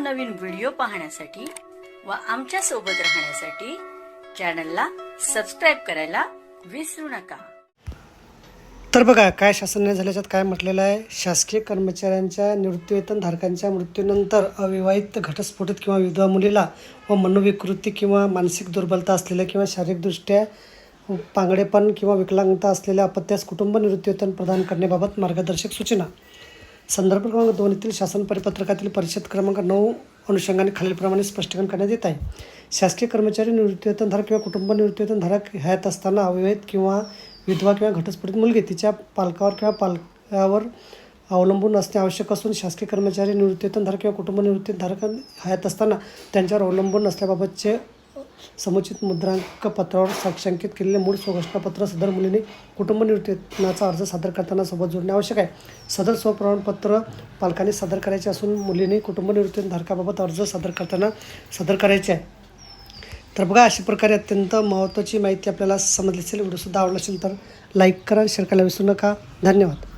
नवनवीन व्हिडिओ पाहण्यासाठी व आमच्या सोबत राहण्यासाठी चॅनलला सबस्क्राइब करायला विसरू नका। तर बघा काय शासनाने झाल्याच्यात काय म्हटलेलं आहे, शासकीय कर्मचाऱ्यांच्या निवृत्तीवेतन धारकांच्या मृत्यूनंतर अविवाहित घटस्फोटित किंवा विधवा मुलीला व मनोविकृती किंवा मानसिक दुर्बलता असलेल्या किंवा शारीरिकदृष्ट्या पांगडेपण किंवा विकलांगता असलेल्या अपत्यास कुटुंब निवृत्तीवेतन प्रदान करण्याबाबत मार्गदर्शक सूचना। संदर्भ क्रमांक 2 येथील शासन परिपत्रकातील परिच्छेद क्रमांक 9 अनुषंगाने खालीलप्रमाणे स्पष्टीकरण करण्यात येत आहे। शासकीय कर्मचारी निवृत्तीवेतन धारक किंवा कुटुंब निवृत्तीवेतन धारक हयात असताना अविवाहित किंवा विधवा किंवा घटस्फोटित मुलगी तिच्या पालकावर किंवा पालकावर अवलंबून असणे आवश्यक असून शासकीय कर्मचारी निवृत्तीवेतन धारक किंवा कुटुंब निवृत्ती धारक हयात असताना त्यांच्यावर अवलंबून नसल्याबाबतचे समुचित मुद्रांक पत्रावर साक्षांकित केलेले मूळ स्वघोषणापत्र सदर मुलीने कुटुंब निवृत्तीवेतनाचा अर्ज सादर करताना सोबत जोडणे आवश्यक आहे। सदर स्वप्रमाणपत्र पालकांनी सादर करायचे असून मुलीने कुटुंब निवृत्तीवेतन धारकाबाबत अर्ज सादर करताना सादर करायचे आहे। तर बघा अशा प्रकारे अत्यंत महत्त्वाची माहिती आपल्याला समजली असेल। व्हिडिओसुद्धा आवडला असेल तर लाईक करा, शेअर करायला विसरू नका। धन्यवाद।